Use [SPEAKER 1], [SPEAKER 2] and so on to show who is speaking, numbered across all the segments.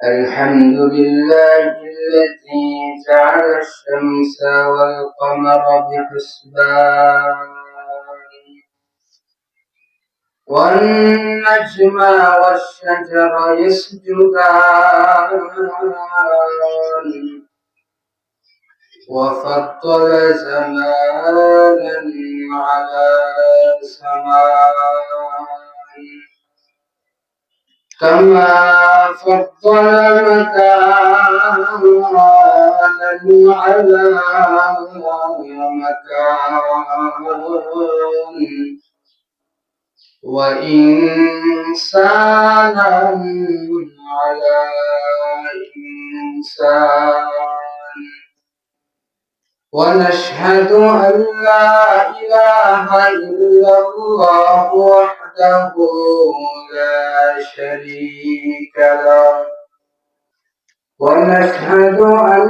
[SPEAKER 1] الحمد لله الذي جعل الشمس والقمر بحسبان والنجم والشجر يسجدان وفضل زمانا على زمان كما فضل مكانا على مكان وإنسانا على إنسان ونشهد أن لا إله إلا الله وحده لا شريك له ونشهد أن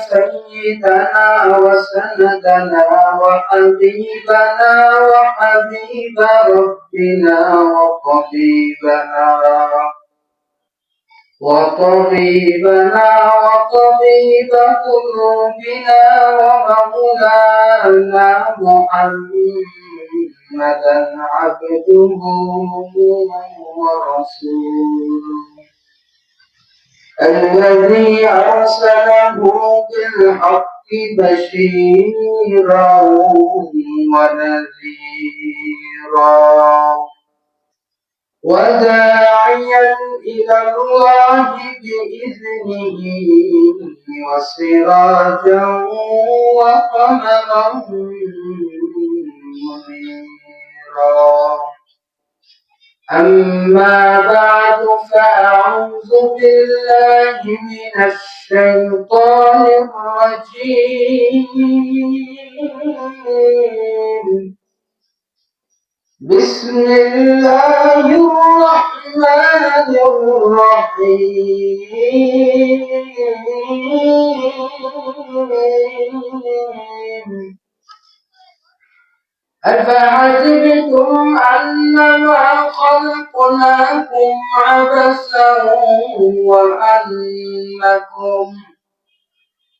[SPEAKER 1] سيدنا وسندنا وحبيبنا وحبيب ربنا وطبيب قلوبنا ومولانا محمدا عبده ورسوله الذي أرسله بالحق بشيرا ونذيرا وداعيا إلى الله بإذنه وسراجا وقمرا منيرا أما بعد فأعوذ بالله من الشيطان الرجيم بسم الله الرحمن الرحيم أفحسبتم أنما خلقناكم عبثا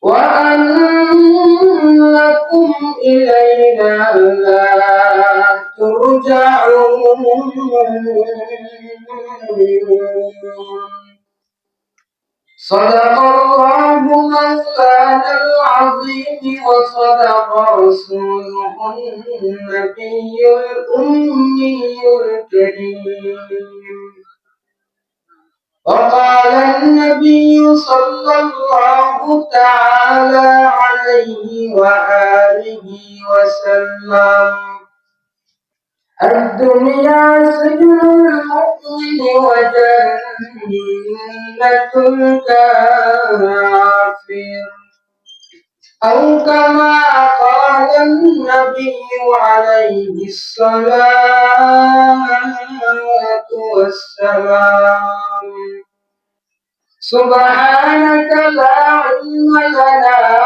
[SPEAKER 1] وأنكم إلينا لا ترجعون صدق الله مولانا العظيم وصدق رسوله النبي الأمي الكريم وقال النبي صلى الله تعالى عليه وآله وسلم الدنيا سجن المؤمن وجنة الكافر أو كما قال النبي عليه الصلاة والسلام سبحانك لا علم لنا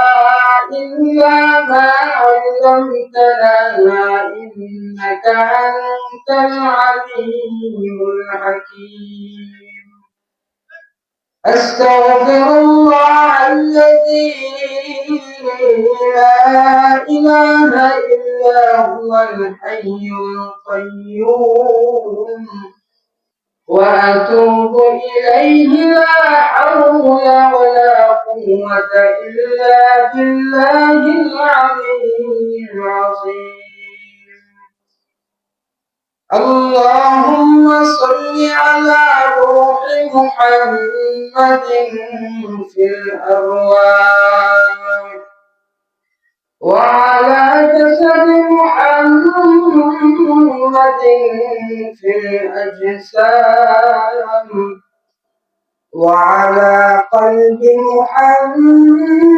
[SPEAKER 1] إلا ما علمتنا إنك أنت العليم الحكيم أستغفر الله الذي لا إله إلا هو الحي القيوم وأتوب إليه لا حول ولا قوة إلا بالله العلي العظيم اللهم صل على روح محمد في الأرواح وعلى جسد محمد في الأجسام وعلى قلب محمد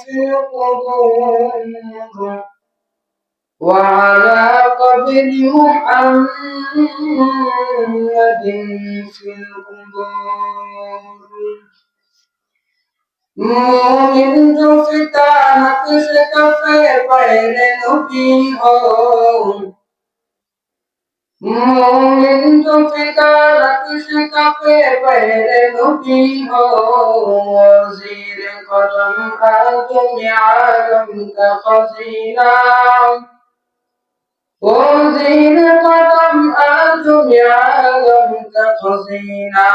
[SPEAKER 1] في القبور وعلى قبر محمد في القبور مومن جو فتا نقش کفے پہنے نبی ہو मोमिन जो फिदा रक्श पे पहरे नबी हो जीर कदम आदम आलम का खजीना वो जीर कदम आदम आलम का खजीना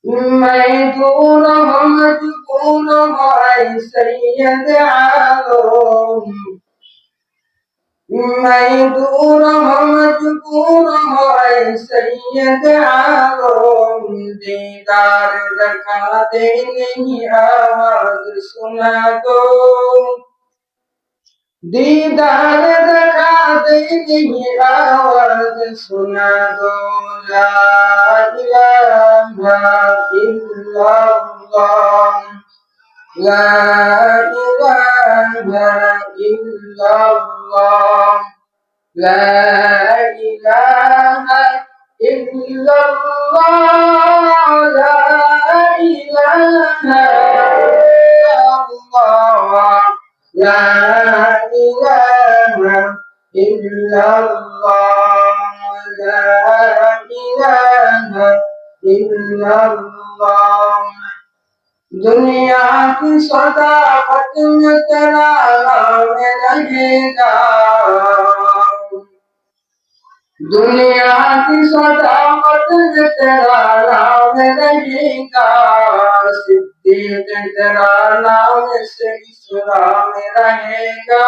[SPEAKER 1] मैं दूर हम दूर है सैयद आलम मैं दूर हम दूर है सैयद आलम दीदार रखा दे नहीं आवाज सुना दो दीदार रखा दे नहीं आवाज सुना दो ला इलाहा इल्लल्लाह لا إله إلا الله لا إله إلا الله لا إله إلا الله لا إله إلا الله لا إله إلا الله दुनिया की सदाकत में तेरा नाम रहेगा दुनिया की सदाकत में तेरा नाम रहेगा सिद्दीक तेरा नाम से इस्लाम रहेगा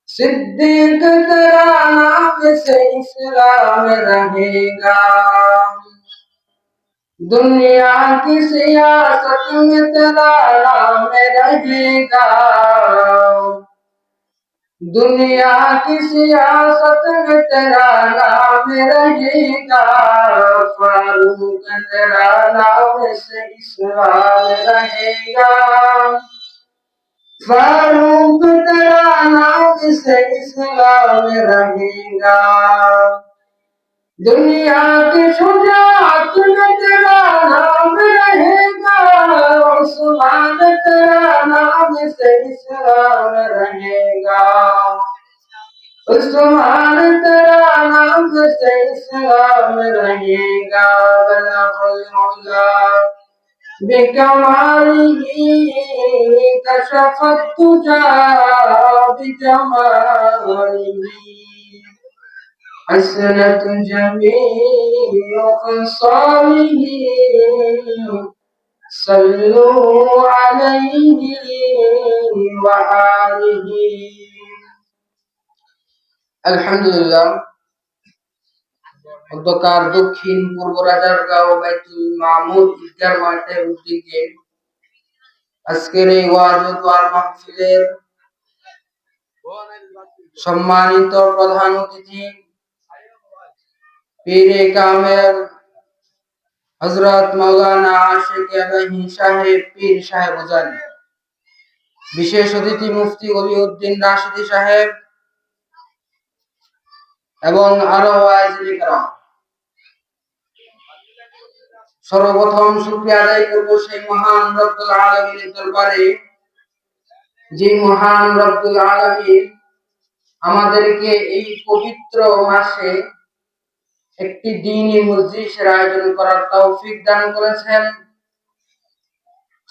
[SPEAKER 1] सिद्दीक तेरा नाम से इस्लाम रहेगा दुनिया की सियासत में तेरा नाम रहेगा दुनिया की सियासत में तेरा नाम रहेगा फारूक तेरा नाम से इस्लाम रहेगा फारूक तेरा नाम से इस्लाम रहेगा दुनिया की शुजाअत में तेरा नाम रहेगा उस्मान तेरा नाम से इस्लाम रहेगा उस्मान तेरा नाम से इस्लाम रहेगा बलगुल उला बिकमालिही कशफत तुजा बिजमालिही حسنة جميع خصاله صلوا عليه وآله আলহামদুলিল্লাহ অন্ধকার দক্ষিণ পূর্ব রাজারগাঁও বাইতুল মামুর ঈদগাহ মাঠের উদ্যোগে আজকের এই ওয়াজ ও দোয়ার মাহফিলের সম্মানিত প্রধান অতিথি পীরে কামেল হযরত মাওলানা আশিক আলাহি সাহেব পীর সাহেব উজানি বিশেষ অতিথি মুফতি ওলিউদ্দিন রাশিদী সাহেব এবং আরো ওয়াইজিন کرام সর্বপ্রথম শুকরিয়া আদায় করব সেই মহান রব্বুল আলামিনের দরবারে যে মহান রব্বুল আলামিন আমাদেরকে এই পবিত্র মাসে একটি দ্বীনি মজলিসের আয়োজন করার তৌফিক দান করেছেন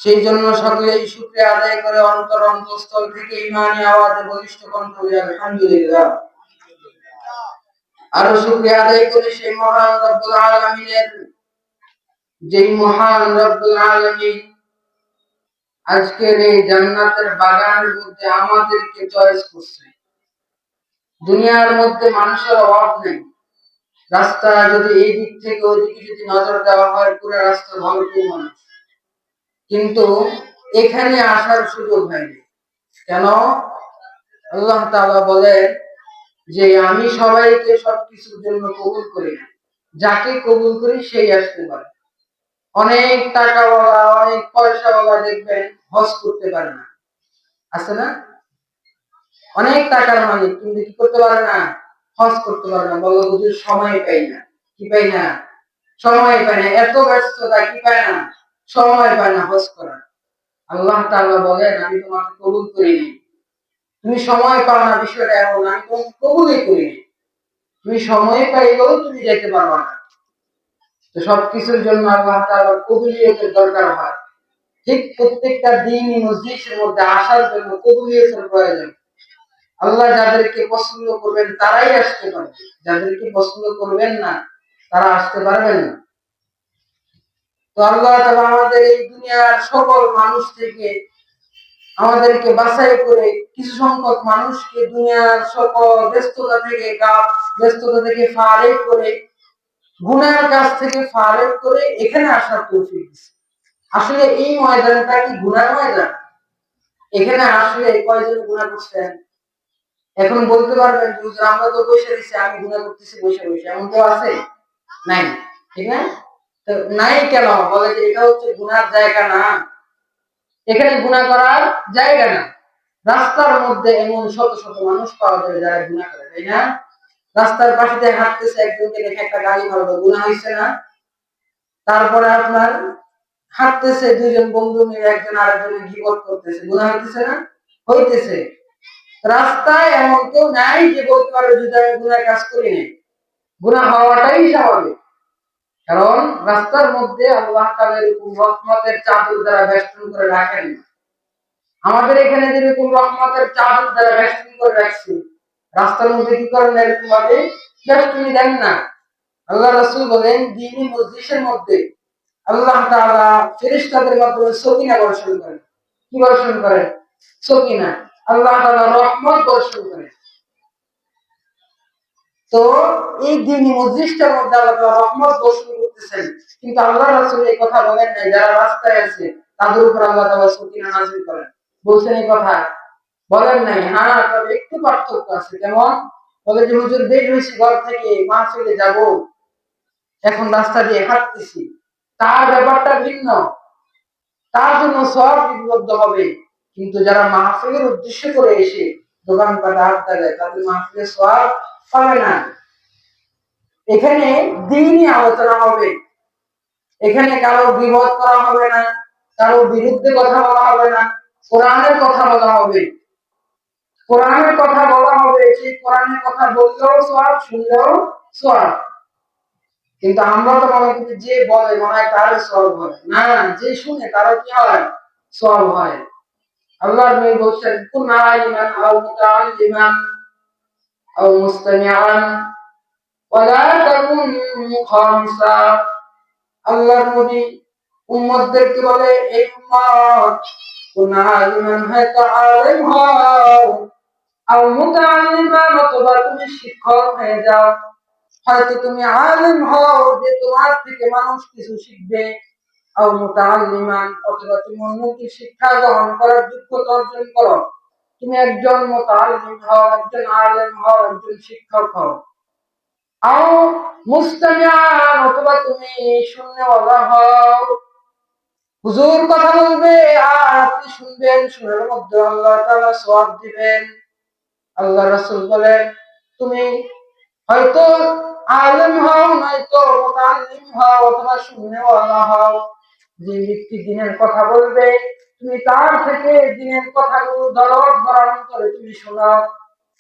[SPEAKER 1] সেই জন্য সকলেই শুকরিয়া আদায় করে অন্তর অন্তঃস্থল থেকে ঈমানি আওয়াজে বলিষ্ঠ কণ্ঠ বলি আলহামদুলিল্লাহ আর শুকরিয়া আদায় করি সেই মহান রব্বুল আলামিনের যেই মহান রব্বুল আলামিন আজকের এই জান্নাতের বাগানের মধ্যে আমাদেরকে চয়েস করছে দুনিয়ার মধ্যে মানুষের অভাব নেই রাস্তা যদি এই দিক থেকে ওই দিকে যদি নজর দেওয়া হয় পুরো রাস্তা ভরপুর মানুষ কিন্তু এখানে আসার সুযোগ হয়নি কেন আল্লাহ তাআলা বলেন যে আমি সবাইকে সবকিছুর জন্য কবুল করি না যাকে কবুল করি সেই আসতে পারে অনেক টাকাওয়ালা অনেক পয়সাওয়ালা দেখবেন হজ করতে পারে না আছে না অনেক টাকার মালিক কিন্তু কি করতে পারে না হজ করতে পারে না বলো হুজুর সময় পাই না কি পাই না সময় পায় না এত ব্যস্ততা কি পায় না সময় পায় না হজ করার আল্লাহ তাআলা বলেন আমি তোমাকে কবুল করিনি তুমি সময় পাও না, বিষয়টা এমন আমি তো কবুলই করিনি। তুমি সময় পাইলেও তুমি যেতে পারবা না। তো সবকিছুর জন্য আল্লাহ তাআলার কবুলিয়তের দরকার হয়। ঠিক প্রত্যেকটা দিনই মজলিসের মধ্যে আসার জন্য কবুলিয়তের প্রয়োজন। আল্লাহ যাদেরকে পছন্দ করবেন তারাই আসতে পারবে, যাদেরকে পছন্দ করবেন না তারা আসতে পারবেন না। তো আল্লাহ তাআলা আমাদের এই দুনিয়ার সকল মানুষ থেকে আমাদেরকে বাছাই করে কিছু সংখ্যক মানুষকে দুনিয়ার সকল ব্যস্ততা থেকে ফারেক করে, গুনাহের কাছ থেকে ফারেক করে এখানে আসার তৌফিক দিয়েছে। আসলে এই ময়দানটা কি গুনার ময়দান? এখানে আসলে কয়জন গুনাহ করছেন? এখন বলতে পারবেন যে হুজুর আমরা তো বসে রয়েছি, আমি গুনাহ করতেছি বসে বসে, এমন কেউ আছে? নাই, ঠিক না? তো নাই কেন? বলে যে এটা হচ্ছে গুনার জায়গা না, এখানে গুনাহ করার জায়গা না। রাস্তার মধ্যে এমন শত শত মানুষ পাওয়া যাবে যারা গুনাহ করে, তাই না? রাস্তার পাশে দিয়ে হাঁটতেছে, একজনকে দেখে একটা গালি মারলো, গুনাহ হইছে না? তারপরে আপনার হাঁটতেছে দুইজন বন্ধু মিলে একজন আরেকজনের গীবত করতেছে, গুনাহ হইতেছে না? হইতেছে। রাস্তায় এমন কেউ নাই যে বলতে পারবে যদি আমি গুনাহ কাজ করি নাই। গুনাহ হওয়াটাই স্বাভাবিক। কারণ রাস্তার মধ্যে আল্লাহ তাআলা এরকম রহমতের চাদর দ্বারা বেষ্টন করে রাখেন। আমাদের এখানে যেরকম রহমতের চাদর দ্বারা বেষ্টন করে রাখছি, রাস্তার মধ্যে কি করেন এরকম ভাবে বেষ্টনী দেন না। আল্লাহ রাসূল বলেন দ্বীনি মজলিসের মধ্যে আল্লাহ তাআলা ফেরেশতাদের মাধ্যমে সকিনা বর্ষণ করেন। কি বর্ষণ করেন? সকিনা। আল্লাহ তাআলা রহমত বর্ষণ করেন। তো এই দ্বীনি মজলিসটার মধ্যে আল্লাহ তাআলা রহমত বর্ষণ করতেছেন, কিন্তু আল্লাহ রাসূল এই কথা বলেন নাই যারা রাস্তায় আছে তাদের উপর আল্লাহ তাআলা সকিনা নাযিল করেন। বলছেন এই কথা? বলেন নাই। হ্যাঁ, তবে একটু পার্থক্য আছে। যেমন বলে যে হুজুর বের হয়েছি ঘর থেকে, মাহফিলে যাব, এখন রাস্তা দিয়ে হাঁটতেছি, তার ব্যাপারটা ভিন্ন, তার জন্য সওয়াব লিপিবদ্ধ হবে। কিন্তু যারা মাহফিলের উদ্দেশ্য করে এসে দোকানপাটে আড্ডা দেয় তাদের মাহফিলের সওয়াব পাবে না। এখানে দ্বীনি আলোচনা হবে, এখানে কারো বিরোধ করা হবে না, কারো বিরুদ্ধে কথা বলা হবে না, কোরআনের কথা বলা হবে। কোরআনের কথা বলা হবে, সেই কোরআনের কথা বললেও সওয়াব, শুনলেও সওয়াব। কিন্তু আমরা তো মনে করি যে বলে মনে হয় তার সওয়াব হয় না, যে শুনে তারও কি হয়? সওয়াব হয়। আল্লাহর নবী বলেন কুন আলিমান আও মুতাআল্লিমান আও মুস্তামিআন ওয়ালা তাকুন মুখামিসা। আল্লাহর নবী উম্মতদেরকে বলে এই উম্মত কুন আলিমান হয় তো আলেম হও, আও মুতাআল্লিমান অথবা তুমি শিক্ষক হয়ে যাও। হয়তো তুমি আলেম হও যে তোমার থেকে মানুষ কিছু শিখবে, আও মুতাআল্লিমান অথবা তুমি অন্যকে শিক্ষা গ্রহণ করার যোগ্যতা অর্জন করো। তুমি একজন মুতাআল্লিম হও, একজন আলেম হও, একজন শিক্ষক হও। আও মুস্তামিআন অথবা তুমি শুননেওয়ালা হও। হুজুর কথা বলবে আর আপনি শুনবেন, শোনার মধ্যে আল্লাহ তাআলা সওয়াব দিবেন। আল্লাহ রাসূল বলেন তুমি হয়তো আলেম হও, নয়তো মুতাআল্লিম হও, অথবা শুননেওয়ালা হও। যে ব্যক্তি দ্বীনের কথা বলবে তুমি তার থেকে দ্বীনের কথাগুলো দরদ ধারণ করে তুমি শোনো,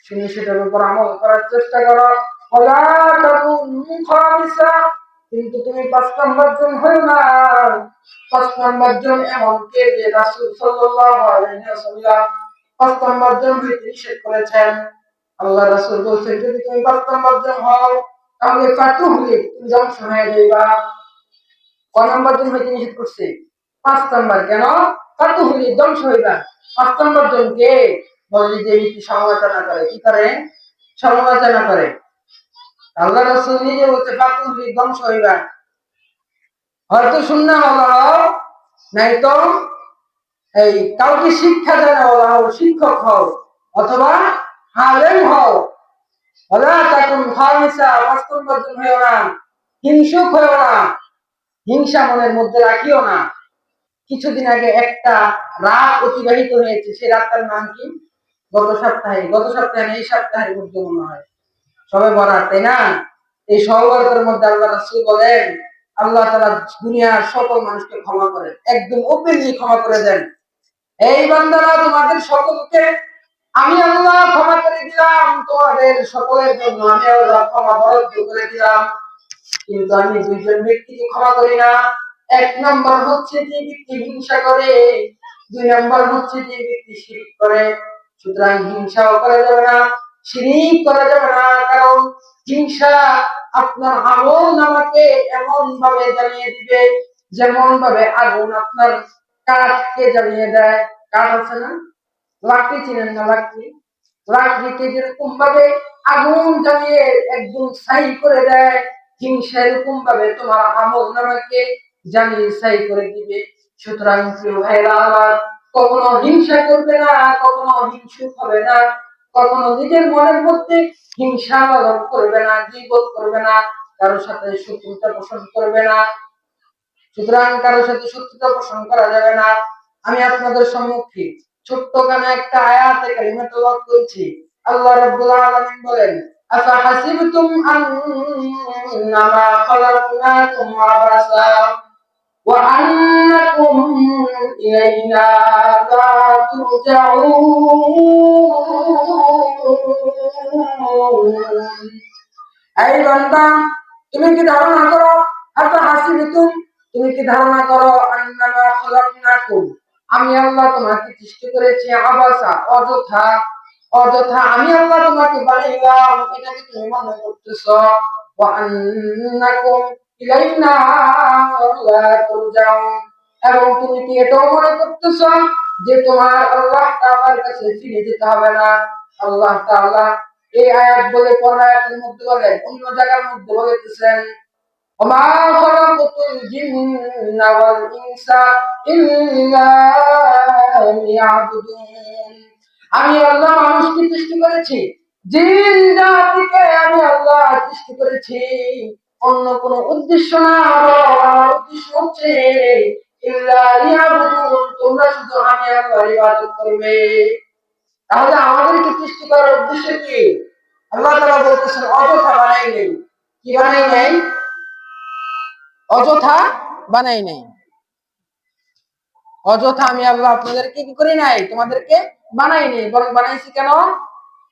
[SPEAKER 1] শুনে সেটার উপর আমল করার চেষ্টা করো। ওয়ালা তাকুন খামিসা, কিন্তু তুমি ৫ নাম্বার জন হয়ো না। ৫ নাম্বার জন এমন কে যে রাসূল সাল্লাল্লাহু আলাইহি ওয়াসাল্লাম ৫ নাম্বার জন হইতে নিষেধ করেছেন। আল্লাহ রাসূল বলেছেন যদি তুমি ৫ নাম্বার জন হও তাহলে ফাতুহলি, তুমি ধ্বংস হয়ে যাইবা। কয় নাম্বার জন হইতে নিষেধ করছে? ৫ নাম্বার। কেন? ফাতুহলি, ধ্বংস হইবা। ৫ নাম্বার জন কে? বলে যে ব্যক্তি সমালোচনা করে। কি করে? সমালোচনা করে। আল্লাহ রাসূল নিজে বলতে ফাতুহলি, ধ্বংস হইবা। হয়তো সুন্নাহওয়ালা হও, নাই তো এই কাউকে শিক্ষা দেওয়ালা হও, শিক্ষক হও, অথবা আলেম হও। ওয়ালা তাকুন খামিসা, ৫ নাম্বার জন হইও না, হিংসুক হইও না, হিংসা মনের মধ্যে রাখিও না। কিছুদিন আগে একটা রাত অতিবাহিত হয়েছে, সেই রাতটার নাম কি? গত সপ্তাহে এই সপ্তাহের মধ্যে মনে হয় শবে বরাত, তাই না? এই শবে বরাতের মধ্যে আল্লাহ রাসূল বলেন আল্লাহ তাআলা দুনিয়ার সকল মানুষকে ক্ষমা করেন, একদম ওপেনলি ক্ষমা করে দেন। এই বান্দারা তোমাদের সকলকে আমি আল্লাহ ক্ষমা করে দিলাম, তোমাদের সকলের জন্য আমি আল্লাহ ক্ষমা বরাদ্দ করে দিলাম। কিন্তু আমি দুইজন ব্যক্তিকে ক্ষমা করি না। এক নম্বর হচ্ছে যে ব্যক্তি হিংসা করে, দুই নম্বর হচ্ছে যে ব্যক্তি শিরক করে। সুতরাং হিংসাও করা যাবে না, শিরক করা যাবে না। কারণ হিংসা আপনার আমল নামাকে এমন ভাবে জ্বালিয়ে দিবে, যেমন ভাবে আগুন আপনার কাঠকে জ্বালিয়ে দেয়। কাঠ আছে না, লাকড়ি চিনেন না? লাকড়ি, লাকড়িকে যেরকম ভাবে আগুন জ্বালিয়ে একদম ছাই করে দেয়, হিংসা এরকম ভাবে তোমার আমল নামাকে জ্বালিয়ে ছাই করে দিবে। সুতরাং প্রিয় ভাইরা আমার, কখনো হিংসা করবে না, কখনো হিংসুক হবে না, কখনো নিজের মনের মধ্যে হিংসা লালন করবে না, গীবত করবে না, কারোর সাথে শত্রুতা পোষণ করবে না। সুতরাং কারোর সাথে শত্রুতা পোষণ করা যাবে না। আমি আপনাদের সম্মুখে ছোট্ট কানে একটা আয়াতে কারিমা তেলাওয়াত করেছি। আল্লাহ রাব্বুল আলামিন বলেন, আফা হাসিবতুম আন্নামা খালাকনাকুম আবাসা ওয়া আন্নাকুম ইলাইনা লা তুরজাউন। এই বান্দা, তুমি কি ধারণা করো, আফা হাসিবতুম, তুমি কি ধারণা করো, আন্নামা খালাকনাকুম, আমি আল্লাহ তোমাকে সৃষ্টি করেছি আবাসা, অযথা, অযথা আমি আল্লাহ তোমাকে বানাইলাম, এটাকে তুমি মনে করতেছো? ওয়া আন্নাকুম ইলাইনা লা তুরজাউন, এবং তুমি কি এটাও মনে করতেছো যে তোমার আল্লাহ তাআলার কাছে ফিরে যেতে হবে না? আল্লাহ তাআলা এই আয়াত বলে কোন আয়াতের মধ্যে বলেন, অন্য জায়গার মধ্যে বলেছেন, ওমা খালাকাতুল জিন্না ওয়াল ইনসা ইল্লা লিয়াবুদুন। আমি আল্লাহ মানুষকে সৃষ্টি করেছি, জিন জাতিকে আমি আল্লাহ সৃষ্টি করেছি অন্য কোন উদ্দেশ্য না, আমার উদ্দেশ্য হচ্ছে ইল্লা লিয়াবুদুন, তোমরা শুধু আমি আল্লাহর ইবাদত করবে। তাহলে আমাদেরকে সৃষ্টি করার উদ্দেশ্য কি? আল্লাহ তাআলা বলতেছেন অযথা বানাই নেই। কি বানাই নাই? অযথা বানাই নাই। অযথা আমি আল্লাহ আপনাদেরকে কি করি নাই, তোমাদেরকে বানাই নেই, বরং বানাইছি কেন?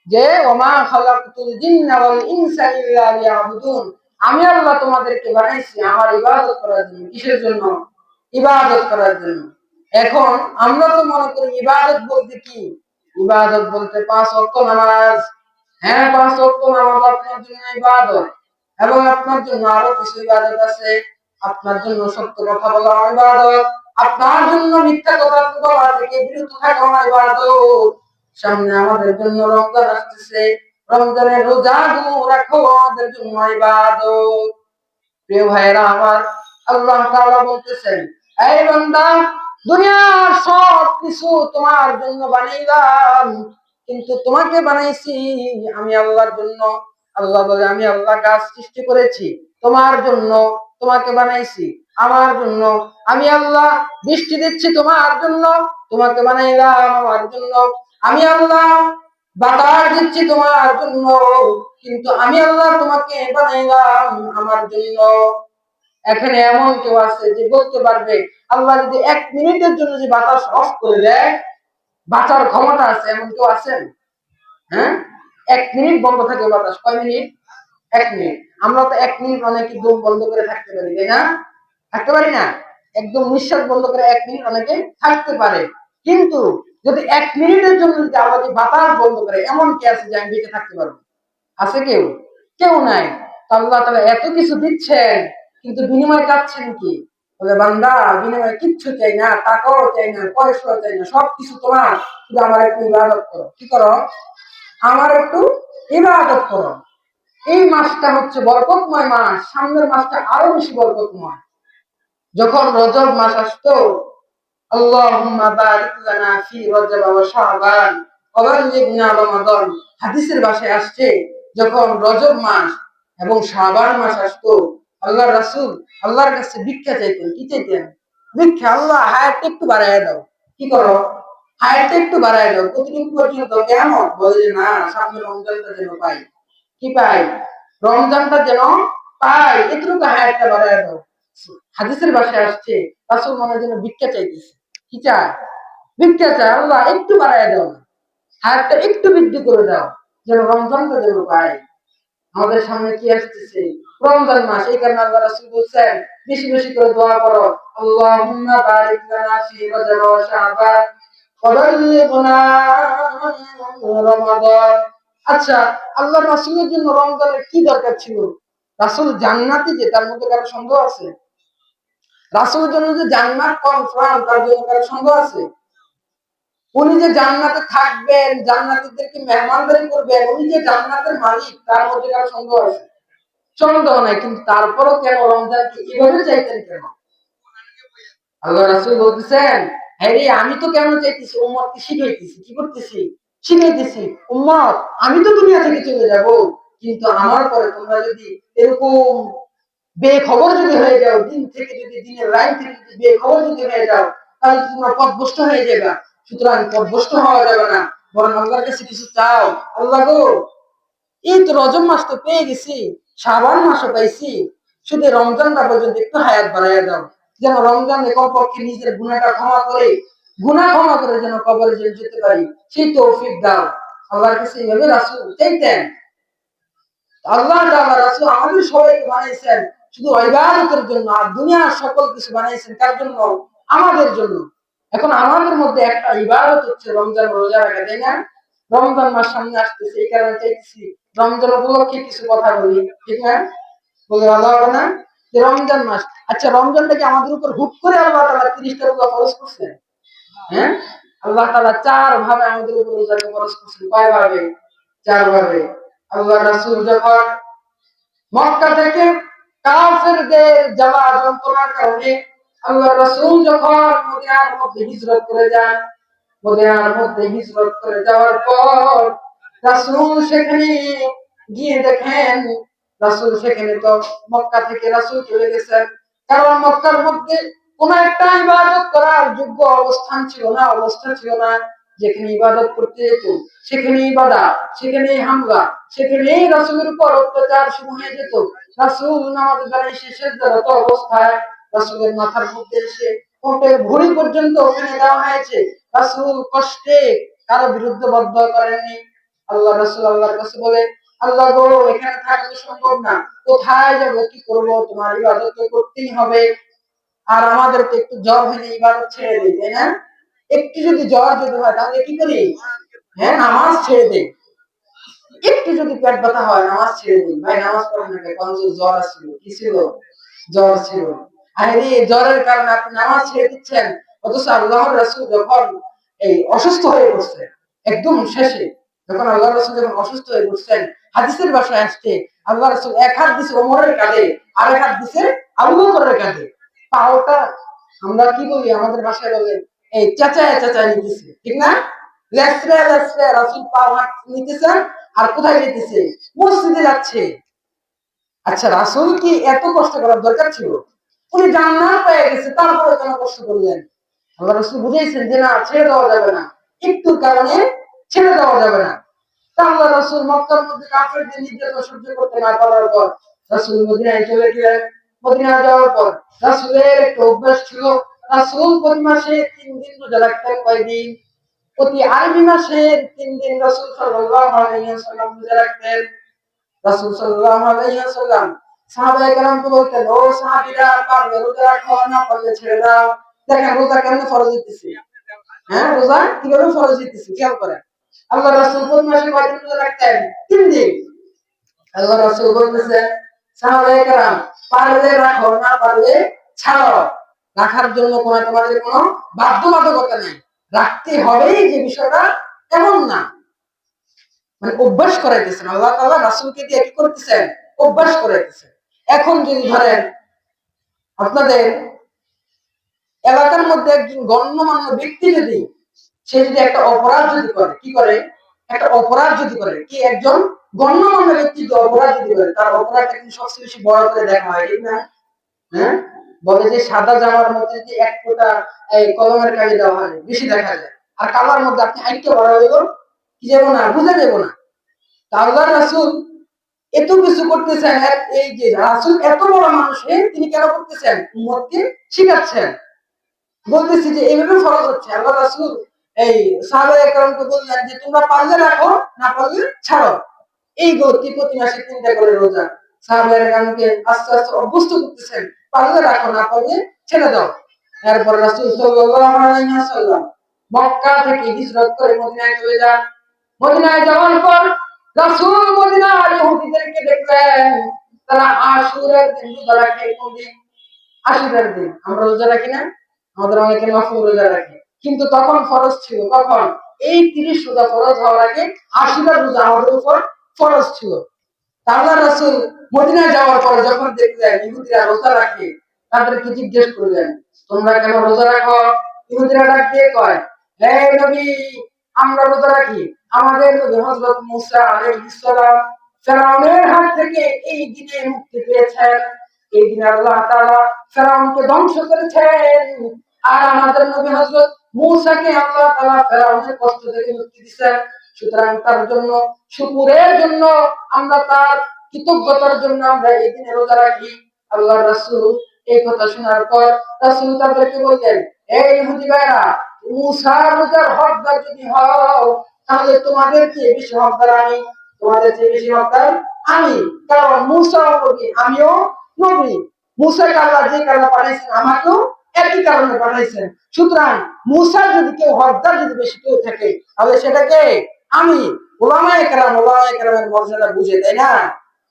[SPEAKER 1] যে ওমা খালাকতুল জিন্না ওয়াল ইনসা ইল্লা লিয়াবুদুন, আমি আল্লাহ তোমাদেরকে বানাইছি আমার ইবাদত করার জন্য। কিসের জন্য? ইবাদত করার জন্য। এখন আমরা তো মনে করি ইবাদত বলতে কি? ইবাদত বলতে 5 ওয়াক্ত নামাজ। হ্যাঁ, 5 ওয়াক্ত নামাজ আপনার জন্য ইবাদত, এবং আপনার জন্য আরো কিছু ইবাদত আছে। আপনার জন্য সত্য কথা বলা ইবাদত, আপনার জন্য মিথ্যা কথা বলা থেকে বিরত থাকা ইবাদত। সামনে আমাদের জন্য রমজান আসতেছে, রমজানের রোজাগুলো রাখো আমাদের জন্য ইবাদত। প্রিয় ভাইরা আমার, আল্লাহ তাআলা বলতেছেন, এই বান্দা, দুনিয়ার সব কিছু তোমার জন্য বানাইলাম, কিন্তু তোমাকে বানাইছি আমি আল্লাহর জন্য। আল্লাহ বলে, আমি আল্লাহ গাছ সৃষ্টি করেছি তোমার জন্য, তোমাকে বানাইছি আমার জন্য। আমি আল্লাহ বৃষ্টি দিচ্ছি তোমার জন্য, তোমাকে বানাইলাম আমার জন্য। আমি আল্লাহ বাতাস দিচ্ছি তোমার জন্য, কিন্তু আমি আল্লাহ তোমাকে বানাইলাম আমার জন্য। এখানে এমন কেউ আছে যে বলতে পারবে, আল্লাহ যদি 1 মিনিটের জন্য যে বাতাস অফ করে দেয়, বাঁচার ক্ষমতা আছে? এমন কেউ আছেন? হ্যাঁ, 1 মিনিট বন্ধ থাকে বাতাস। কয় মিনিট? 1 মিনিট। আমরা তো 1 মিনিট অনেকে দম বন্ধ করে থাকতে পারি, তাই না? থাকতে পারি না? একদম নিঃশ্বাস বন্ধ করে 1 মিনিট অনেকে থাকতে পারে। কিন্তু যদি 1 মিনিটের জন্য যদি আল্লাহ বাতাস বন্ধ করে, এমন কি আছে যে আমি বেঁচে থাকতে পারবো? আছে কেউ? কেউ নাই। তো আল্লাহ তাআলা এত কিছু দিচ্ছেন, কিন্তু বিনিময় চাচ্ছেন কি? বলে, বান্দা, বিনিময় কিচ্ছু চাই না, টাকাও চাই না, পয়সাও চাই না, সবকিছু তোমার, শুধু আমার একটু ইবাদত করো। কি করো? আমার একটু ইবাদত করো। এই মাসটা হচ্ছে বরকতময় মাস, সামনের মাসটা আরো বেশি বরকতময়। যখন রজব মাস আসতো, আল্লাহুম্মা বারিক লানা ফি রজব ওয়া শাবান ওয়া বাল্লিগনা রমাদান, হাদিসের ভাষায় আসছে, যখন রজব মাস এবং শাবান মাস আসতো, আল্লাহর রাসূল আল্লাহর কাছে ভিক্ষা চাইতেন। কি চাইতেন? ভিক্ষা। আল্লাহ, হায়াতটা একটু বাড়ায় দাও। কি করো? হায়াতটা একটু বাড়ায় দাও। কতদিন পর্যন্ত? কিয়ামত। বলে যে না, সামনে রমজানটা যেন পাই। কি পাই? রমজানটা যেন পাই, এতটুকু হায়াতটা বাড়ায় দাও। হাদিসের ভাষায় আসছে, রাসূল মনে যেন ভিক্ষা চাইতেছে। কি চায়? ভিক্ষা চায়, আল্লাহ একটু বাড়ায় দাও না। হায়াতটা একটু বৃদ্ধি করে দাও, যেন রমজানটা যেন পাই। আমাদের সামনে কি আসতেছে? রমজান মাস। এই কারণে আল্লাহ রাসূল বলছেন বেশি বেশি করে দোয়া করো, আল্লাহুম্মা বারিক লানা ফি রজব ওয়া শাবান ওয়া বাল্লিগনা রমাদান। আচ্ছা, আল্লাহ রাসূলের জন্য রমজানের কি দরকার ছিল? রাসূল জান্নাতি, যে তার মধ্যে কারো সন্দেহ আছে? রাসূলের জন্য যে জান্নাত কনফার্ম, তার জন্য কারো সন্দেহ আছে? উনি যে জান্নাতে থাকবেন, জান্নাতীদেরকে মেহমানদারি করবেন, উনি যে জান্নাতের মালিক, তার মধ্যে কারো সন্দেহ আছে? সন্দেহ নাই। কিন্তু তারপরও কেন রমজানকে এভাবে চাইতেন কেন? আল্লাহ রাসূল বলতেছেন, হ্যাঁ আমি তো কেন চাইতেছি, উম্মতকে শিখাইতেছি। কি করতেছি? শিখাইতেছি। উম্মত, আমি তো দুনিয়া থেকে চলে যাব, কিন্তু আমার পরে তোমরা যদি এরকম বেখবর যদি হয়ে যাও, দিন থেকে যদি, দিনের লাইন থেকে যদি বেখবর যদি হয়ে যাও, তাহলে তোমরা পথভ্রষ্ট হয়ে যাবে। সুতরাং পথভ্রষ্ট হওয়া যাবে না, বরং আল্লাহর কাছে কিছু চাও। আল্লাহ গো, এই তো রজব মাস তো পেয়ে গেছি, শাবান মাসও পাইছি, শুধু রমজানটা পর্যন্ত একটু হায়াত বাড়াইয়া দাও, যেন রমজানে কমপক্ষে নিজের গুনাহটা ক্ষমা করে, গুনাহ ক্ষমা করে যেন কবরে যেতে পারি, সেই তৌফিক দাও। আল্লাহর কাছে এইভাবে রাসূল চাইতেন। আল্লাহ তাআলা রাসূল আমাদের সবাইকে বানাইছেন শুধু ইবাদতের জন্য, আর দুনিয়ার সকল কিছু বানাইছেন কার জন্য? আমাদের জন্য। এখন আমাদের মধ্যে একটা ইবাদত হচ্ছে রমজান রোজা রাখা, তাই না? রমজান মাস সামনে আসতেছে, এই কারণে চাইছি রমজান উপলক্ষে কিছু কথা বলি, ঠিক না? বলে ভালো হবে না? যে রমজান মাস, আচ্ছা রমজানটা কি আমাদের উপর হুট করে আল্লাহ তাআলা 30টা রোজা ফরজ করছেন? হ্যাঁ, আল্লাহ তাআলা চার ভাবে আমাদের উপর রোজাকে ফরজ করছেন। কয় ভাবে? চার ভাবে। আল্লাহ রাসূল যখন মক্কা থেকে কাফেরদের জ্বালা যন্ত্রণার কারণে আল্লাহ রাসূল যখন মদিনার মধ্যে হিজরত করে যান, মদিনার মধ্যে হিজরত করে যাওয়ার পর রাসূল সেখানে গিয়ে দেখেন, রাসূল সেখানে তো মক্কা থেকে রাসূল চলে গেছেন, কারণ মক্কার মধ্যে কোন একটা ইবাদত করার যোগ্য অবস্থান ছিল না, অবস্থা ছিল না। যেখানে ইবাদত করতে যেত সেখানেই বাধা, সেখানেই হামলা, সেখানেই রাসূলের উপর অত্যাচার শুরু হয়ে যেত। রাসূল নামাজ দাঁড়িয়ে সেজদারত অবস্থায় রাসূলের মাথার মধ্যে এসে ওটের ভুঁড়ি পর্যন্ত ওখানে দেওয়া হয়েছে। রাসূল কষ্টে কারো বিরুদ্ধে বদদোয়া করেননি। আল্লাহ রাসূল আল্লাহর কাছে বলে, আল্লাহ গো, এখানে থাকা তো সম্ভব না, কোথায় যাব, কি করব? তোমার ইবাদত তো করতেই হবে। আর আমাদের তো একটু জ্বর হলে ইবাদত ছেড়ে দেই, তাই না? একটু যদি জ্বর যদি হয় তাহলে কি করি? হ্যাঁ, নামাজ ছেড়ে দেই। একটু যদি পেট ব্যথা হয় নামাজ ছেড়ে দিই। ভাই নামাজ পড়েন না কেন? জ্বর আসছিল। কি ছিল? জ্বর ছিল। আরে এই জ্বরের কারণে আপনি নামাজ ছেড়ে দিচ্ছেন, অথচ আল্লাহর রাসূল যখন এই অসুস্থ হয়ে পড়ছে, একদম শেষে যখন আল্লাহ রাসূল যখন অসুস্থ হয়ে পড়ছেন, হাদিসের ভাষায় আসছে আল্লাহ রাসূল এক হাত দিছে ওমরের কাঁধে, আর এক হাত দিছে আবু বকরের কাঁধে। পাওটা আমরা কি বলি, আমাদের ভাষায় বলে এই চাচায় চাচায় নিতেছে, ঠিক না? লেসরে লেসরে রাসূল পাও হাত নিতেছেন, আর কোথায় যেতেছে? মসজিদে যাচ্ছে। আচ্ছা, রাসূল কি এত কষ্ট করার দরকার ছিল? উনি জান্নাত পেয়ে গেছে, তারপরে কেন কষ্ট করলেন? আল্লাহ রাসূল বুঝাইছেন যে না, ছেড়ে দেওয়া যাবে না, একটুর কারণে ছেড়ে দেওয়া যাবে না। তা আল্লাহ রাসূল মক্কার মধ্যে কাফেরদের নির্যাতন সহ্য করতে না পারার পর রাসূল মদিনায় চলে গেলেন। মদিনায় যাওয়ার পর রাসূলের একটা অভ্যাস ছিল, রাসূল প্রতি মাসে 3 দিন রোজা রাখতেন। কয়দিন? প্রতি আরবি মাসের 3 দিন রাসূল সাল্লাল্লাহু আলাইহি ওয়াসাল্লাম রোজা রাখতেন। রাসূল সাল্লাল্লাহু আলাইহি ওয়াসাল্লাম সাহাবায়ে কেরামকে বলতেন, ও সাহাবীরা, পারলে রোজা রাখো, না পারলে ছেড়ে দাও। দেখেন রোজা কেমনে ফরজ হইতেছে। হ্যাঁ, রোজা কিভাবে ফরজ হইতেছে খেয়াল করেন। আল্লাহ রাসূল কোন মাসে কয়দিন রোজা রাখতেন? 3 দিন। আল্লাহ রাসূল বলতেছেন, সাহাবায়ে কেরাম, পারলে রাখো, না পারলে ছাড়ো। রাখার জন্য তোমাদের কোনো বাধ্যবাধকতা নেই, রাখতে হবেই যে বিষয়টা এমন না। মানে অভ্যাস করাইতেছেন আল্লাহ তাআলা রাসূলকে দিয়ে, কি করতেছেন? অভ্যাস করাইতেছেন। এখন যদি ধরেন আপনাদের এলাকার মধ্যে একজন গণ্যমান্য ব্যক্তি যদি, সে যদি একটা অপরাধ যদি করে, কি করে? একটা অপরাধ যদি করে, কি একজন গণ্যমান্য ব্যক্তি যদি অপরাধ যদি করে, তার অপরাধটা কিন্তু সবচেয়ে বেশি বড় করে দেখা হয়, ঠিক না? হ্যাঁ, বলে যে সাদা জামার মধ্যে যে এক ফোঁটা এই কলমের কালি দেওয়া হয়, বেশি দেখা যায়। আর কালার মধ্যে আপনি আইটা বড় হয়ে গেল, কি যাবো না, বুঝে যাবো না। আল্লাহ রাসূল এত কিছু করতেছেন, এই যে রাসূল এত বড় মানুষ, তিনি কেন করতেছেন? উম্মতকে শিখাচ্ছেন। বলতেছি যে এইভাবে ফরজ হচ্ছে। আল্লাহ রাসূল এই সাহাবায়ে কেরামকে বললেন যে তোমরা পারলে রাখো, না পারলে ছাড়ো। এই গতি প্রতি মাসে 3টা করে রোজা। সাহাবায়ে কেরামকে আস্তে আস্তে অভ্যস্ত করতেছেন, পারলে রাখো, না পারলে ছেড়ে দাও। এরপর রাসূল সাল্লাল্লাহু আলাইহি ওয়াসাল্লাম মক্কা থেকে হিজরত করে মদিনায় চলে যান। মদিনায় যাওয়ার পর রাসূল মদিনার ইহুদিদেরকে দেখলেন তারা আশুরার দিন রোজা রাখে। কোন দিন? আশুরার দিন। আমরা রোজা রাখি না? আমাদের অনেকে নফল রোজা রাখে, কিন্তু তখন ফরজ ছিল। কখন? এই 30 রোজা ফরজ হওয়ার আগে আশুরার রোজা আমাদের উপর ফরজ ছিল। আল্লাহ রাসূল মদিনায় যাওয়ার পরে যখন দেখলেন ইহুদিরা রোজা রাখে, তাদেরকে জিজ্ঞেস করলেন, তোমরা কেন রোজা রাখো? ইহুদিরা ডাক দিয়ে কয়, হে নবী, আমরা রোজা রাখি। আমাদের নবী হযরত মূসা আলাইহিস সালাম ফিরআউনের হাত থেকে এই দিনে মুক্তি পেয়েছেন। এই দিনে আল্লাহ তাআলা ফিরআউনকে ধ্বংস করেছেন। আর আমাদের নবী হযরত মূসাকে আল্লাহ তাআলা ফিরআউনের কষ্ট থেকে মুক্তি দিয়েছেন। সুতরাং তার জন্য, শুকরের জন্য, আমরা তার কৃতজ্ঞতার জন্য আমরা এই দিনে রোজা রাখি। আল্লাহর রাসূল এই কথা শোনার পর রাসূল তাদেরকে বললেন, এই ইহুদি ভাইরা, মুসা রোজার হকদার যদি হও, তাহলে তোমাদের চেয়ে বেশি হকদার আমি। তোমাদের চেয়ে বেশি হকদার আমি। কারণ মুসাও নবী, আমিও নবী। মুসাকে আল্লাহ যে কারণে পাঠাইছেন, আমাকেও একই কারণে পাঠাইছেন। সুতরাং মুসার যদি কেউ হকদার যদি বেশি কেউ থাকে, তাহলে সেটাকে আমি। ওলামায়ে কেরামের মর্যাদা বুঝে, তাই না?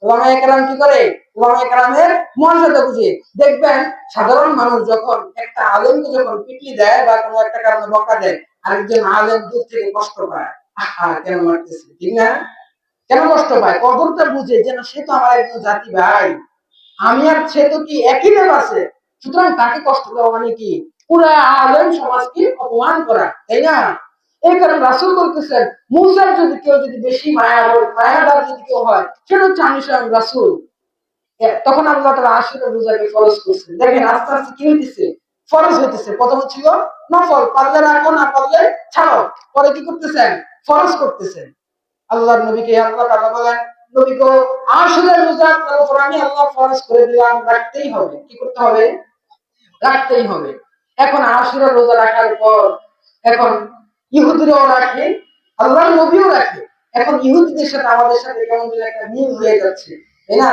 [SPEAKER 1] ওলামায়ে কেরাম কি করে? ওলামায়ে কেরামের মর্যাদা বুঝে। দেখবেন সাধারণ মানুষ যখন একটা আলেমকে যখন পিটি দেয় বা কোনো একটা কারণে বকা দেয়, আরেকজন আলেম দূর থেকে কষ্ট পায়, আহা কেন মারতেছে, ঠিক না? কেন কষ্ট পায়? কদরটা বুঝে, যেন সে তো আমার একজন জাতি ভাই, আমি আর সে তো কি একই লেভেল আছে। সুতরাং তাকে কষ্ট দেওয়া মানে কি? পুরা আলেম সমাজকে অপমান করা, তাই না? এই কারণে রাসূল বলতেছেন, মুসার যদি কেউ যদি বেশি মায়াদার যদি কেউ হয়, সেটা হচ্ছে আমি স্বয়ং রাসূল। তখন আল্লাহ তাআলা আশুরা রোজাকে ফরজ করছেন। দেখেন আস্তে আস্তে কি হইতেছে? ফরজ হইতেছে। প্রথমে ছিল নফল, পারলে রাখো, না পারলে ছাড়ো। পরে কি করতেছেন? ফরজ করতেছেন। আল্লাহর নবীকে আল্লাহ তাআলা বলেন, নবী গো, আশুরার রোজা আপনার উপর আমি আল্লাহ ফরজ করে দিলাম, রাখতেই হবে। কি করতে হবে? রাখতেই হবে। এখন আশুরার রোজা রাখার পর এখন ইহুদিরাও রাখে, আল্লাহর নবীও রাখে। এখন ইহুদিদের সাথে আমাদের সাথে কেমন যেন একটা মিল হয়ে যাচ্ছে, তাই না?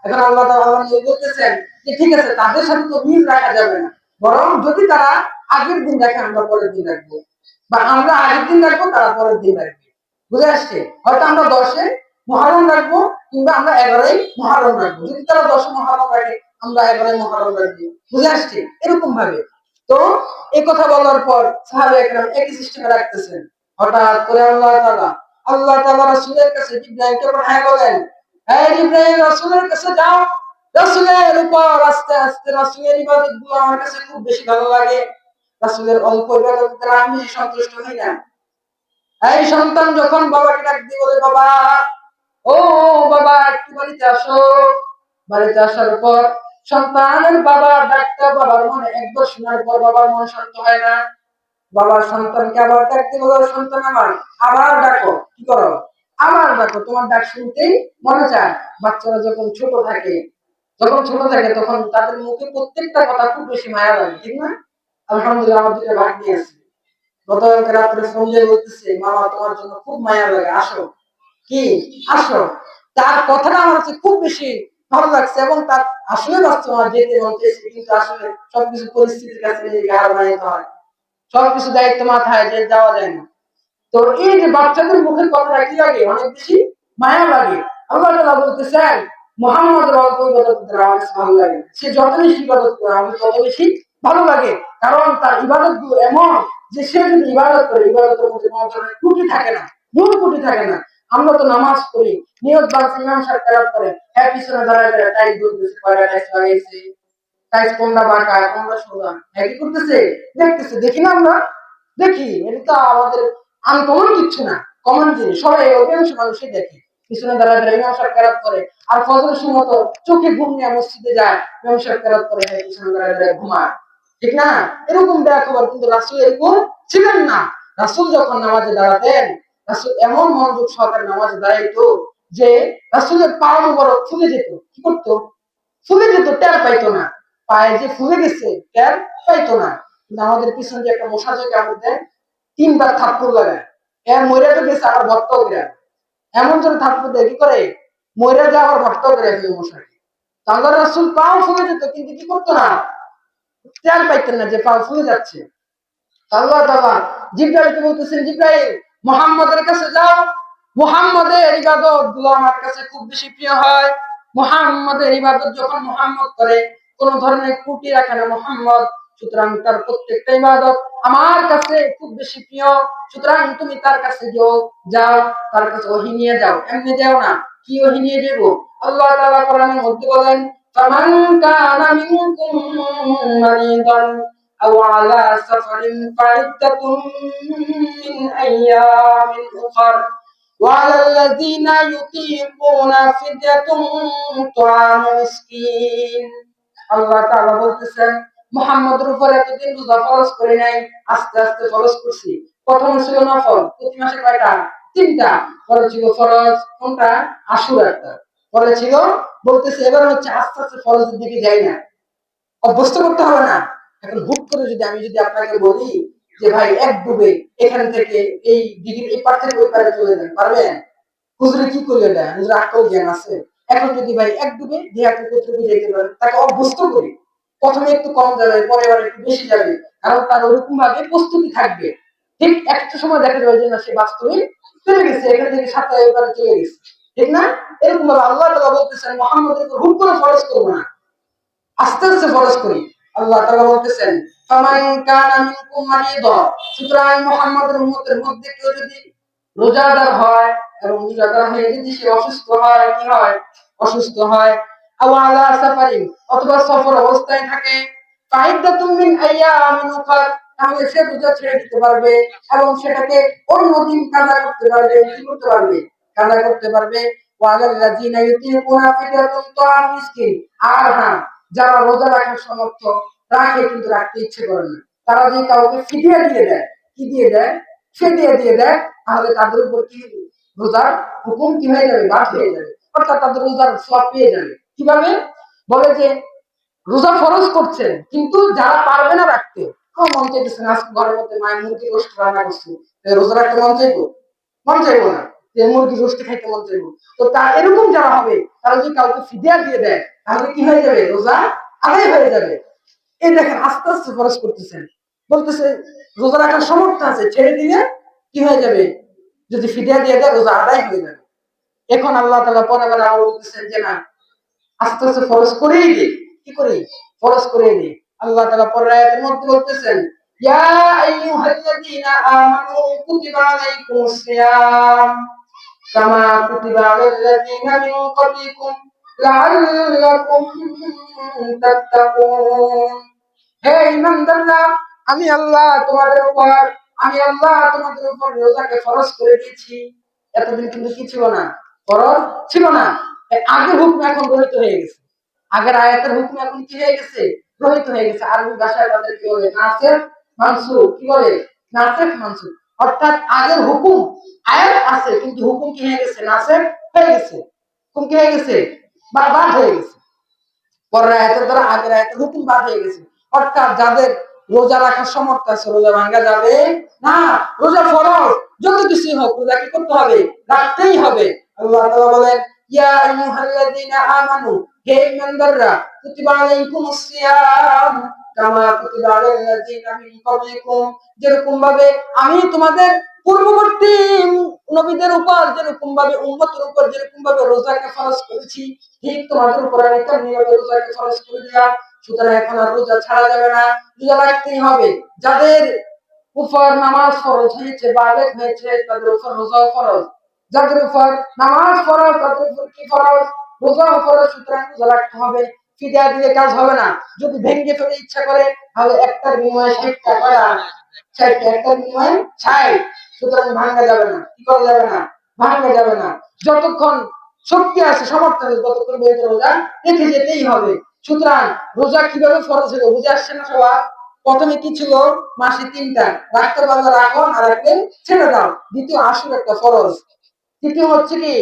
[SPEAKER 1] এখন আল্লাহ তাআলা বলতেছেন যে ঠিক আছে, তাদের সাথে তো মিল রাখা যাবে না, বরং যদি তারা আগের দিন রাখে আমরা পরের দিন রাখবো, বা আমরা আগের দিন রাখবো তারা পরের দিন রাখবে। বুঝে আসছে? হয়তো আমরা 10-এ মুহররম রাখবো, কিংবা আমরা 11-ই মুহররম রাখবো। যদি তারা 10-এ মুহররম রাখে, আমরা 11-এ মুহররম রাখবো। বুঝে আসছে? এরকম ভাবে। তো এই কথা বলার পর সাহাবায়ে কেরাম একই সিস্টেমে রাখতেছেন। হঠাৎ করে আল্লাহ তাআলা রাসূলের কাছে জিবরাইলকে পাঠায় বলেন, হে জিবরাইল, রাসূলের কাছে যাও। রাসূলের উপর আস্তে আস্তে রাসূলের ইবাদতগুলো আমার কাছে খুব বেশি ভালো লাগে। রাসূলের অল্প ইবাদত দ্বারা আমি সন্তুষ্ট হই না। এই সন্তান যখন বাবাকে ডাক দিয়ে বলে, বাবা, ও বাবা, একটু বাড়িতে আসো। বাড়িতে আসার পর সন্তানের বাবা ডাকটা বাবার মনে একবার শোনার পর বাবার মন শান্ত হয় না। বাবার সন্তানকে আবার ডাকতে বলো, সন্তান আমার, আবার ডাকো। কি করো? আবার ডাকো। তোমার ডাক শুনতেই মনে চায়। বাচ্চারা যখন ছোট থাকে তখন তাদের মুখে প্রত্যেকটা কথা খুব বেশি মায়া লাগে, ঠিক না? আলহামদুলিল্লাহ, আমার দুটো ভাগ্নি আছে। গতকালকে রাত্রে ফোন দিয়ে বলতেছে, মামা তোমার জন্য খুব মায়া লাগে, আসো। কি? আসো। তার কথাটা আমার কাছে খুব বেশি ভালো লাগছে, এবং তার আসলে বাস্তব আমার যেতে মন চেয়েছে, কিন্তু আসলে সবকিছু পরিস্থিতির কাছে নিজেকে হার মানাইতে হয়। সবকিছু দায়িত্ব মাথায় যে যাওয়া যায় না। তো এই যে বাচ্চাদের মুখের কথাটা কি লাগে? অনেক বেশি মায়া লাগে। আল্লাহ তাআলা বলতেছেন, মুহাম্মদের অল্প ইবাদত দ্বারা আমার কাছে ভালো লাগে। সে যত বেশি ইবাদত করে আমার তত বেশি ভালো লাগে। কারণ তার ইবাদতগুলো এমন যে সে যদি ইবাদত করে, ইবাদতের মধ্যে কোনো ধরনের ত্রুটি থাকে না, ভুল ত্রুটি থাকে না। আমরা তো নামাজ পড়ি, নিয়ত বাঁধছি, ইমাম সাহেব কেরাত করে, হ্যাঁ পিছনে দাঁড়ায় দাঁড়ায় টাইট বলতেছে, কয়টা টাইট লাগাইছে, টাইট কোনটা বাঁকা, কোনটা সোজা, হ্যাঁ কি করতেছে? দেখতেছে। দেখি না আমরা? দেখি। এটা তো আমাদের আনকমন কিচ্ছু না, কমন জিনিস। সবাই, অধিকাংশ মানুষই দেখে। পিছনে দাঁড়ায় দাঁড়ায় ইমাম সাহেব কেরাত করে, আর ফজরের সময় তো চোখে ঘুম নিয়ে মসজিদে যায়, ইমাম সাহেব কেরাত করে, হ্যাঁ পিছনে দাঁড়ায় দাঁড়ায় ঘুমায়, ঠিক না? এরকম দেয়া খবর। কিন্তু রাসূল এরকম ছিলেন না। রাসূল যখন নামাজে দাঁড়াতেন, রাসূল এমন মনোযোগ সহকারে নামাজে দাঁড়াইতো যে রাসূলের পা মুবারক ফুলে যেত। কি করতো? ফুলে যেত, টের পাইতো না। পায়ে যে ফুলে গেছে টের পাইতো না। কিন্তু আমাদের পিছনে যে একটা মশা যে কামড় দেয়, 3 বার থাপ্পড় লাগায়, এর মরে তো গেছে আবার ভর্তা করে, এমন যেন থাপ্পড় দেয় কি করে মরে যায় আবার ভর্তা করে ফেলে মশাকে। আল্লাহ রাসূল পাও ফুলে যেত কিন্তু কি করতো না, টের পাইতেন না যে পাও ফুলে যাচ্ছে। আল্লাহ তাআলা জিবরাইলকে বলতেছেন, জিবরাইল মুহাম্মাদের কাছে যাও, মুহাম্মাদের ইবাদত গুলো আমার কাছে খুব বেশি প্রিয় হয়। মুহাম্মাদের ইবাদত যখন মুহাম্মদ করে কোন ধরনের ত্রুটি রাখে না মুহাম্মদ, সুতরাং তার প্রত্যেকটা ইবাদত আমার কাছে খুব বেশি প্রিয়। সুতরাং তুমি তার কাছে যাও, তার কাছে ওহী নিয়ে যাও, এমনি যাও না। কি ওহী নিয়ে যাবো? আল্লাহ তাআলা কোরআনের মধ্যে বলেন, ফামান কানা মিনকুম মারিদান أو على سفر فعدة من أيام أخر وعلى الذين يطيقون فدية طعام مسكين। আল্লাহ তাআলা বলতেছেন মুহাম্মদের উপর এতদিন রোজা ফরজ করে নাই, আস্তে আস্তে ফরজ করছি। প্রথম ছিল নফল, প্রতি মাসে কয়টা? 3টা। পরে ছিল ফরজ, কোনটা? আশুরাটা। পরে ছিল, বলতেছে এবার হচ্ছে আস্তে আস্তে ফরজের দিকে যাই না, অভ্যস্ত করতে হবে না। এখন হুট করে যদি আপনাকে বলি যে ভাই এক ডুবে এখান থেকে এই দিঘির এই পার থেকে ওই পারে চলে যান, পারবেন? হুজুরে কি করলে দেয়, হুজুর আকল জ্ঞান আছে। এখন যদি ভাই এক ডুবে দেহাতে কতটুকু যেতে পারে, তাকে অভ্যস্ত করি। প্রথমে একটু কম যাবে, পরে আবার একটু বেশি যাবে, কারণ তার ওরকম ভাবে প্রস্তুতি থাকবে। ঠিক একটা সময় দেখা যাবে যে না, সে বাস্তবে চলে গেছে, এখান থেকে সাঁতারে এবারে চলে গেছে, ঠিক না? এরকম ভাবে আল্লাহ তাআলা বলতেছেন মুহাম্মদের উপর হুট করে ফরজ করবো না, আস্তে আস্তে ফরজ করি। আল্লাহ তাআলা বলতেছেন ফামান কানা মিনকুম মারিদা, সুতরাং মুহাম্মদের উম্মতের মধ্যে কেউ যদি রোজাদার হয় এবং রোজাদার হয়ে যদি সে অসুস্থ হয়, কি হয়? অসুস্থ হয়। আও আলা সাফারিন, অথবা সফর অবস্থায় থাকে, ফাইদাতুম মিন আইয়ামিন উখর, তাহলে সে রোজা ছেড়ে দিতে পারবে এবং সেটাকে অন্য দিন কাজা করতে পারবে। কি করতে পারবে? কাজা করতে পারবে। ওয়া আলাল্লাযিনা ইউতিকুনা ফিদিয়াতুন তাআম মিসকিন, আর হ্যাঁ, যারা রোজা রাখার সামর্থ্য রাখে কিন্তু রাখতে ইচ্ছে করে না, তারা যদি কাউকে ফিদিয়া দিয়ে দেয়, কি দিয়ে দেয়? ফিদিয়া দিয়ে দেয়, তাহলে তাদের উপর কি রোজার হুকুম কি হয়ে যাবে? বাদ হয়ে যাবে, অর্থাৎ তাদের রোজার সওয়াব পেয়ে যাবে। কিভাবে? বলে যে রোজা ফরজ করছেন কিন্তু যারা পারবে না রাখতে, মন চাইতেছে না আজকে ঘরের মধ্যে মায়ের মুরগি গোশত রান্না করছে, রোজা রাখতে মন চাইবো? মন চাইবো না। যে মুরগি গোশত খাইতে মন চাইবো, তো তা এরকম যারা হবে তারা যদি কাউকে ফিদিয়া দিয়ে দেয়, তাহলে কি হয়ে যাবে? রোজা আদায় হয়ে যাবে। এই দেখেন আস্তে আস্তে ফরজ করতেছেন, বলতেছে রোজা রাখার সামর্থ্য আছে, ছেড়ে দিলে কি হয়ে যাবে? যদি ফিদিয়া দিয়ে দেয় রোজা আদায় হয়ে যাবে। এখন আল্লাহ তাআলা পরে বলে বলতেছেন যে না, আস্তে আস্তে ফরজ করেই দে। কি করি? ফরজ করেই দে। আল্লাহ তাআলা পরের আয়াতের মধ্যে বলতেছেন ইয়া আইয়ুহাল্লাযীনা আমানু কুতিবা আলাইকুমুস সিয়াম কামা কুতিবা আলাল্লাযীনা মিন ক্বাবলিকুম লাআল্লাকুম তাত্তাকুন। হে ঈমানদাররা, আমি আল্লাহ তোমাদের উপর রোজাকে ফরজ করে দিয়েছি। এতদিন কিন্তু কি ছিল না? ফরজ ছিল না। আগের হুকুম এখন রহিত হয়ে গেছে, আগের আয়াতের হুকুম এখন কি হয়ে গেছে? রহিত হয়ে গেছে। আরবি ভাষায় তাদের কি বলে? নাসেখ মানসুখ। কি বলে? নাসেখ মানসুখ। অর্থাৎ আগের হুকুম আয়াত আছে কিন্তু হুকুম কি হয়ে গেছে? নাসেখ হয়ে গেছে। হুকুম কি হয়ে গেছে? বাদ হয়ে গেছে। পরের আয়াতের দ্বারা আগের আয়াতের হুকুম বাদ হয়ে গেছে। অর্থাৎ যাদের রোজা রাখার সামর্থ্য আছে রোজা ভাঙা যাবে না। রোজা ফরজ, যত কিছুই হোক রোজা কি করতে হবে? রাখতেই হবে। আল্লাহ তাআলা বলেন ইয়া আইয়ুহাল্লাযীনা আমানু, হে ঈমানদাররা, কুতিবা আলাইকুমুস সিয়াম কামা কুতিবা আলাল্লাযীনা মিন ক্বাবলিকুম, যেরকম ভাবে আমি তোমাদের পূর্ববর্তী নবীদের উপর যেরকম ভাবে উম্মতের উপর যেরকম ভাবে রোজাকে ফরজ করেছি, ঠিক তোমাদের উপর আমি তেমনিভাবে রোজাকে ফরজ করে দিলাম। সুতরাং এখন আর রোজা ছাড়া যাবে না, রোজা রাখতেই হবে। যাদের উপর নামাজ ফরজ হয়েছে, বালেগ হয়েছে, তাদের উপর রোজাও ফরজ। যাদের উপর নামাজ ফরজ তাদের উপর কি ফরজ? রোজাও ফরজ। সুতরাং রোজা রাখতে হবে। ফিদিয়া দিয়ে কাজ হবে না। যদি ভেঙে ফেলে ইচ্ছা করে তাহলে একটার বিনিময়ে 60টা, কয়টা? 60টা, একটার বিনিময়ে 60। সুতরাং ভাঙা যাবে না। কি করা যাবে না? ভাঙা যাবে না। যতক্ষণ শক্তি আছে, সামর্থ্য আছে, ততক্ষণ পর্যন্ত রোজা রেখে যেতেই হবে। সুতরাং রোজা কিভাবে ফরজ হলো বুঝে আসছে না সবার? প্রথমে কি ছিল? মাসে 3টা, রাখতে পারলে রাখো, না রাখলে ছেড়ে দাও। দ্বিতীয় আশুর একটা ফরজ। তৃতীয় হচ্ছে কি,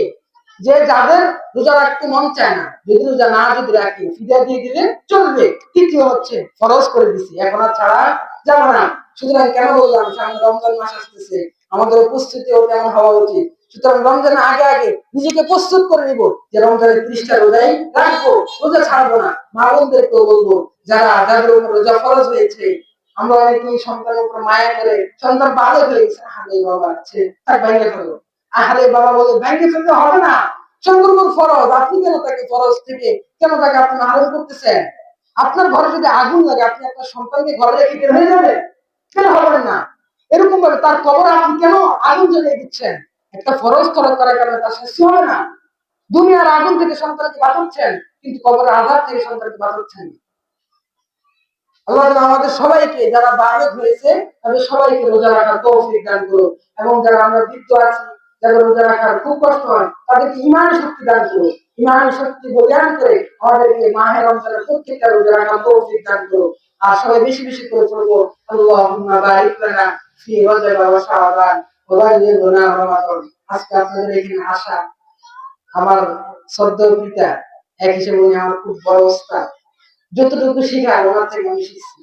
[SPEAKER 1] যে যাদের রোজা রাখতে মন চায় না, যদি রোজা না যদি রাখে ফিদিয়া দিয়ে দিলে চলবে। তৃতীয় হচ্ছে ফরজ করে দিছি, এখন আর ছাড়া যাবে না। সুতরাং কেন বললাম সামনে রমজান মাস আসতেছে, আমাদের উপস্থিতিও তেমন হওয়া উচিত। সুতরাং রমজানের আগে আগে নিজেকে প্রস্তুত করে নিব যে রমজানের 30টা রোজাই রাখবো, রোজা ছাড়বো না। মা বোনদেরকেও বলবো যাদের উপর রোজা ফরজ হয়েছে, আমরা অনেকেই সন্তানের উপর মায়া করে সন্তান বালক হয়েছে, আহারে বাবা আছে তার ভেঙে ফেলো, আহারে বাবা বলে ভেঙে ফেলতে হবে না, সন্তান ফরজ, আপনি কেন তাকে ফরজ থেকে কেন তাকে আপনি আহরণ করতেছেন? আপনার ঘরে যদি আগুন লাগে আপনি আপনার সন্তানকে ঘরে রেখে বের হয়ে যাবেন? কেন হবেন না? এরকম ভাবে তার কবরে আপনি কেন আগুন জ্বালিয়ে দিচ্ছেন? একটা ফরজ তলব করার কারণে তার শাস্তি হবে না? দুনিয়ার আগুন থেকে সন্তানকে বাঁচাচ্ছেন, কিন্তু কবরের আযাব থেকে সন্তানকে বাঁচাচ্ছেন। আল্লাহ আমাদের সবাইকে, যারা বালিগ হয়েছে তাদের সবাইকে রোজা রাখার তৌফিক দান করো, এবং যারা আমরা বৃদ্ধ আছি যাদের রোজা রাখার খুব কষ্ট হয় তাদেরকে ঈমানের শক্তি দান করো, ঈমানের শক্তি বলিয়ান করে আমাদেরকে মাহে রমজানের প্রত্যেকটা রোজা রাখার তৌফিক দান করো। আর সবাই বেশি বেশি করে পড়বো আল্লাহুম্মা বারিক লানা ফি রজব ওয়া শাবান ওয়া বাল্লিগনা রমাদান। আজকে আপনাদের এখানে আসা আমার শ্রদ্ধেয় পিতা, এক হিসেবে উনি আমার খুব বড় ওস্তাদ। যতটুকু শেখার ওনার থেকে আমি শিখছি,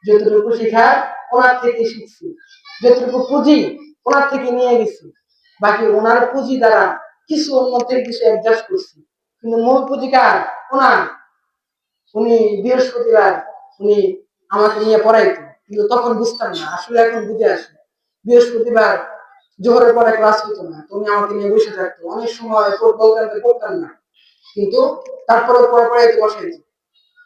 [SPEAKER 1] যতটুকু শেখার ওনার থেকে শিখছি, যতটুকু পুঁজি ওনার থেকে নিয়ে গেছি, বাকি ওনার পুঁজি দ্বারা কিছু অন্যদের কিছু অ্যাডজাস্ট করছি, কিন্তু মূল পুঁজি কার? ওনার। উনি বৃহস্পতিবার উনি আমাকে নিয়ে পড়াইতো, কিন্তু তখন বুঝতাম না, আসলে এখন বুঝে আসে। বৃহস্পতিবার জোহরের পরে ক্লাস হতো না, তুমি আমাকে নিয়ে বসে থাকতো, অনেক সময় পড়তাম না, কিন্তু তারপরে পরে পড়াইতে বসাইতো।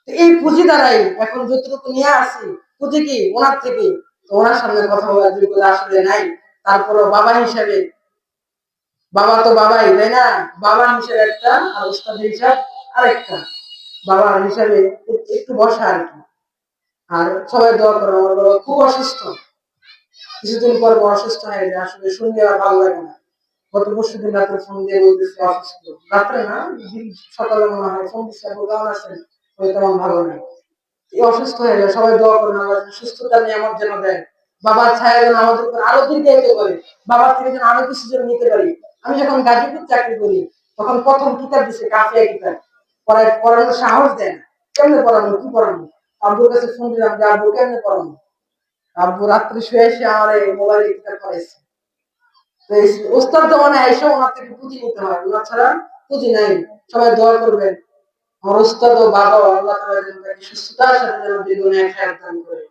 [SPEAKER 1] এই পুঁজি দ্বারাই এখন যতটুকু নিয়ে আসি, পুঁজি কি ওনার থেকে। তো ওনার সামনে কথা বলার যোগ্যতা আসলে নাই, তারপরে বাবা হিসাবে, বাবা তো বাবাই তাই না, বাবা হিসেবে একটা আর উস্তাদ হিসাব আরেকটা। বাবা হিসাবে একটু বসা আর কি। আর সবাই দোয়া করে, আমার বাবা খুব অসুস্থ, কিছুদিন পর অসুস্থ হয়ে যায়, আসলে শুনলে আর ভালো লাগে না। গত পরশু দিন রাত্রে ফোন দিয়ে বলতেছে অসুস্থ, রাত্রে না সকালে মনে হয় ফোন দিচ্ছে, কেমন আছেন, তেমন ভালো নাই, অসুস্থ হয়ে যায়। সবাই দোয়া করেন আল্লাহ সুস্থতা নিয়ামত যেন দেন, বাবার ছায়া যেন আমাদের উপর আরো দীর্ঘায়িত করে, বাবার থেকে যেন আরো কিছু যেন নিতে পারি। আমি যখন গাজীপুর চাকরি করি তখন প্রথম কিতাব দিছে কাফিয়া কিতাব, পড়ানোর সাহস দেন, কেমনে পড়ানো, কি পড়ানো? আব্বুর কাছে ফোন দিলাম যে আব্বু কেমনে পড়ানো, আব্বু রাত্রে শুয়ে এসে আমার এই মোবাইলে কিতাব পড়াইছে। তো ওস্তাদ জমানে এসে ওনার থেকে পুঁজি নিতে হয়, ওনার ছাড়া পুঁজি নাই। সবাই দোয়া করবেন আমার ওস্তাদ ও বাবা, আল্লাহ তাআলা যেন তাকে সুস্থতার সাথে যেন জীবনে এক হায়াত দান করে।